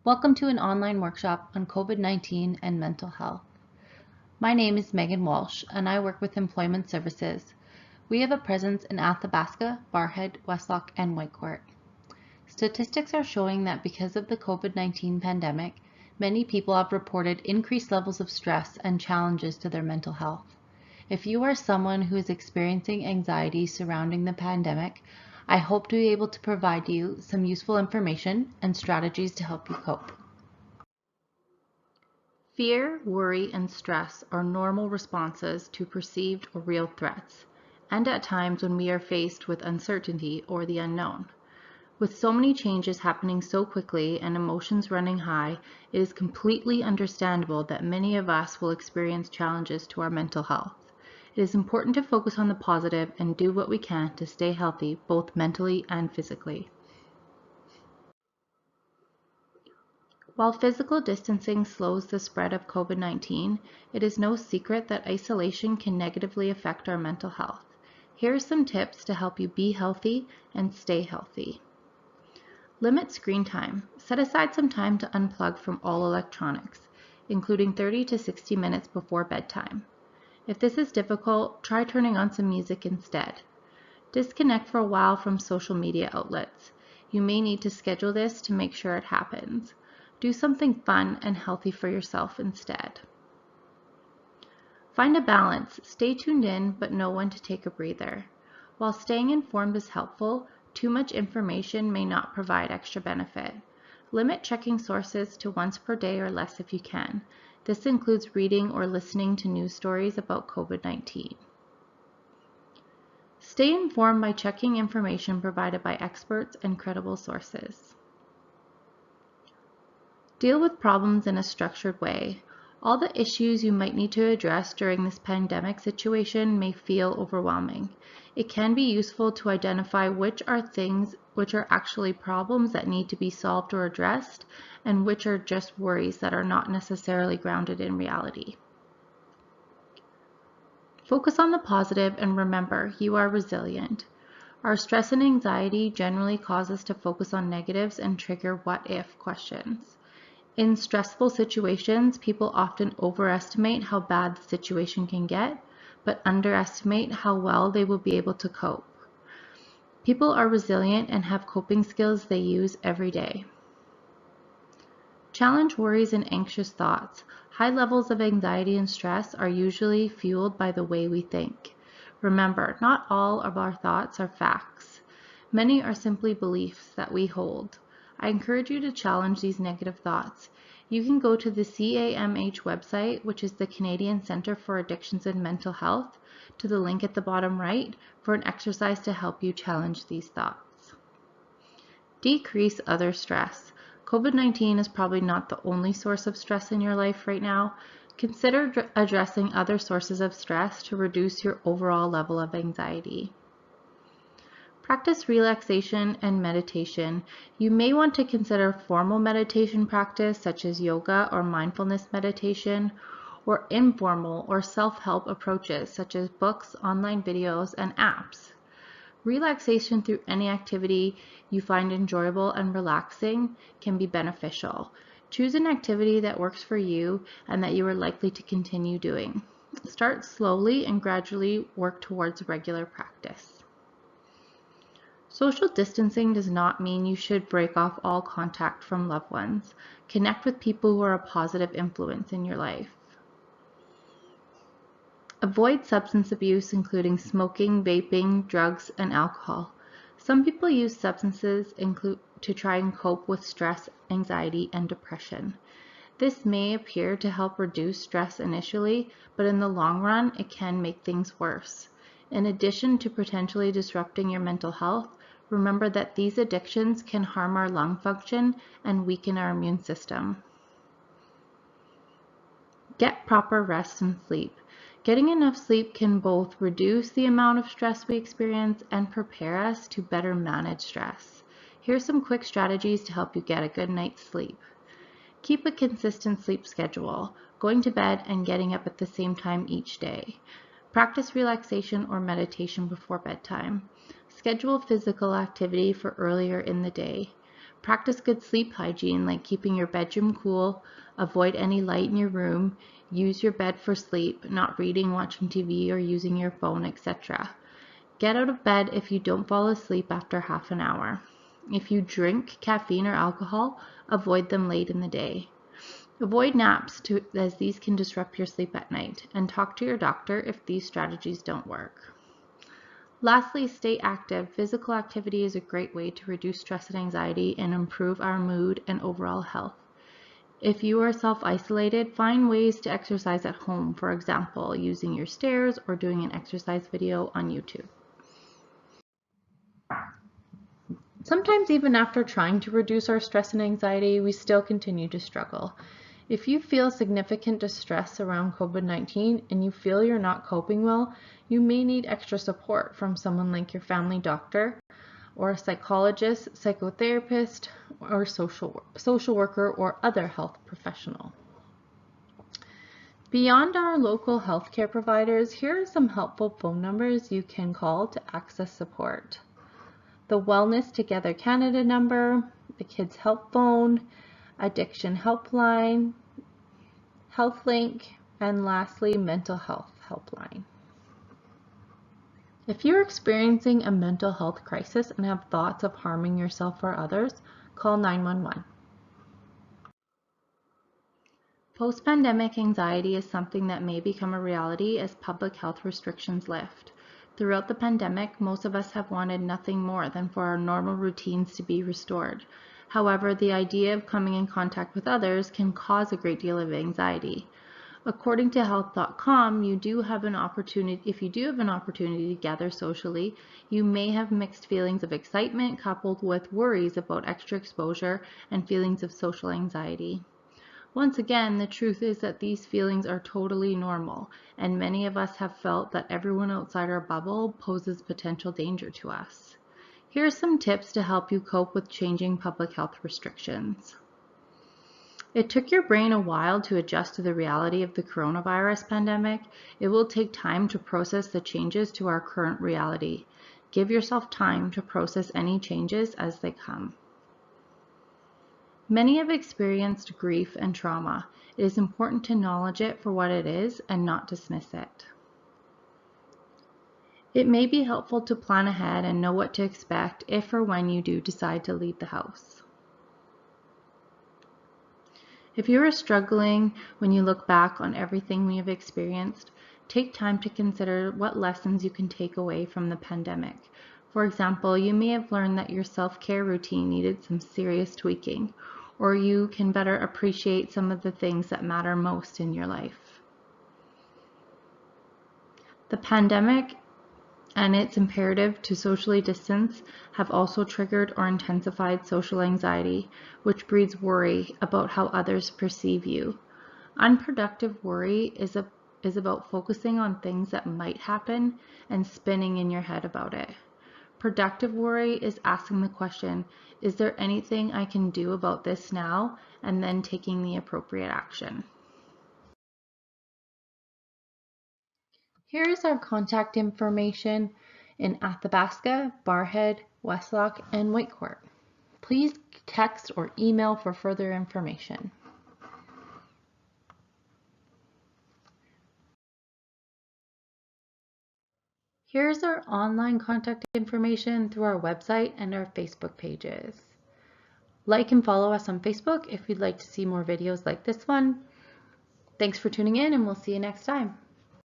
Welcome to an online workshop on COVID-19 and mental health. My name is Megan Walsh and I work with Employment Services. We have a presence in Athabasca, Barhead, Westlock, and Whitecourt. Statistics are showing that because of the COVID-19 pandemic, many people have reported increased levels of stress and challenges to their mental health. If you are someone who is experiencing anxiety surrounding the pandemic, I hope to be able to provide you some useful information and strategies to help you cope. Fear, worry, and stress are normal responses to perceived or real threats, and at times when we are faced with uncertainty or the unknown. With so many changes happening so quickly and emotions running high, it is completely understandable that many of us will experience challenges to our mental health. It is important to focus on the positive and do what we can to stay healthy, both mentally and physically. While physical distancing slows the spread of COVID-19, it is no secret that isolation can negatively affect our mental health. Here are some tips to help you be healthy and stay healthy. Limit screen time. Set aside some time to unplug from all electronics, including 30 to 60 minutes before bedtime. If this is difficult, try turning on some music instead. Disconnect for a while from social media outlets. You may need to schedule this to make sure it happens. Do something fun and healthy for yourself instead. Find a balance. Stay tuned in, but know when to take a breather. While staying informed is helpful, too much information may not provide extra benefit. Limit checking sources to once per day or less if you can. This includes reading or listening to news stories about COVID-19. Stay informed by checking information provided by experts and credible sources. Deal with problems in a structured way. All the issues you might need to address during this pandemic situation may feel overwhelming. It can be useful to identify which are things which are actually problems that need to be solved or addressed, and which are just worries that are not necessarily grounded in reality. Focus on the positive and remember, you are resilient. Our stress and anxiety generally cause us to focus on negatives and trigger what-if questions. In stressful situations, people often overestimate how bad the situation can get, but underestimate how well they will be able to cope. People are resilient and have coping skills they use every day. Challenge worries and anxious thoughts. High levels of anxiety and stress are usually fueled by the way we think. Remember, not all of our thoughts are facts. Many are simply beliefs that we hold. I encourage you to challenge these negative thoughts. You can go to the CAMH website, which is the Canadian Centre for Addictions and Mental Health, to the link at the bottom right for an exercise to help you challenge these thoughts. Decrease other stress. COVID-19 is probably not the only source of stress in your life right now. Consider addressing other sources of stress to reduce your overall level of anxiety. Practice relaxation and meditation. You may want to consider formal meditation practice such as yoga or mindfulness meditation, or informal or self-help approaches such as books, online videos, and apps. Relaxation through any activity you find enjoyable and relaxing can be beneficial. Choose an activity that works for you and that you are likely to continue doing. Start slowly and gradually work towards regular practice. Social distancing does not mean you should break off all contact from loved ones. Connect with people who are a positive influence in your life. Avoid substance abuse, including smoking, vaping, drugs, and alcohol. Some people use substances to try and cope with stress, anxiety, and depression. This may appear to help reduce stress initially, but in the long run, it can make things worse. In addition to potentially disrupting your mental health, remember that these addictions can harm our lung function and weaken our immune system. Get proper rest and sleep. Getting enough sleep can both reduce the amount of stress we experience and prepare us to better manage stress. Here are some quick strategies to help you get a good night's sleep. Keep a consistent sleep schedule, going to bed and getting up at the same time each day. Practice relaxation or meditation before bedtime. Schedule physical activity for earlier in the day. Practice good sleep hygiene, like keeping your bedroom cool, avoid any light in your room, use your bed for sleep, not reading, watching TV, or using your phone, etc. Get out of bed if you don't fall asleep after half an hour. If you drink caffeine or alcohol, avoid them late in the day. Avoid naps as these can disrupt your sleep at night, and talk to your doctor if these strategies don't work. Lastly, stay active. Physical activity is a great way to reduce stress and anxiety and improve our mood and overall health. If you are self-isolated, find ways to exercise at home, for example, using your stairs or doing an exercise video on YouTube. Sometimes even after trying to reduce our stress and anxiety, we still continue to struggle. If you feel significant distress around COVID-19 and you feel you're not coping well, you may need extra support from someone like your family doctor or a psychologist, psychotherapist, or social worker or other health professional. Beyond our local healthcare providers, here are some helpful phone numbers you can call to access support. The Wellness Together Canada number, the Kids Help Phone, Addiction Helpline, HealthLink, and lastly, Mental Health Helpline. If you're experiencing a mental health crisis and have thoughts of harming yourself or others, call 911. Post-pandemic anxiety is something that may become a reality as public health restrictions lift. Throughout the pandemic, most of us have wanted nothing more than for our normal routines to be restored. However, the idea of coming in contact with others can cause a great deal of anxiety. According to health.com, if you do have an opportunity to gather socially, you may have mixed feelings of excitement coupled with worries about extra exposure and feelings of social anxiety. Once again, the truth is that these feelings are totally normal, and many of us have felt that everyone outside our bubble poses potential danger to us. Here are some tips to help you cope with changing public health restrictions. It took your brain a while to adjust to the reality of the coronavirus pandemic. It will take time to process the changes to our current reality. Give yourself time to process any changes as they come. Many have experienced grief and trauma. It is important to acknowledge it for what it is and not dismiss it. It may be helpful to plan ahead and know what to expect if or when you do decide to leave the house. If you are struggling when you look back on everything we have experienced, take time to consider what lessons you can take away from the pandemic. For example, you may have learned that your self-care routine needed some serious tweaking, or you can better appreciate some of the things that matter most in your life. The pandemic and its imperative to socially distance have also triggered or intensified social anxiety, which breeds worry about how others perceive you. Unproductive worry is about focusing on things that might happen and spinning in your head about it. Productive worry is asking the question, is there anything I can do about this now? And then taking the appropriate action. Here is our contact information in Athabasca, Barhead, Westlock, and Whitecourt. Please text or email for further information. Here's our online contact information through our website and our Facebook pages. Like and follow us on Facebook if you'd like to see more videos like this one. Thanks for tuning in, and we'll see you next time.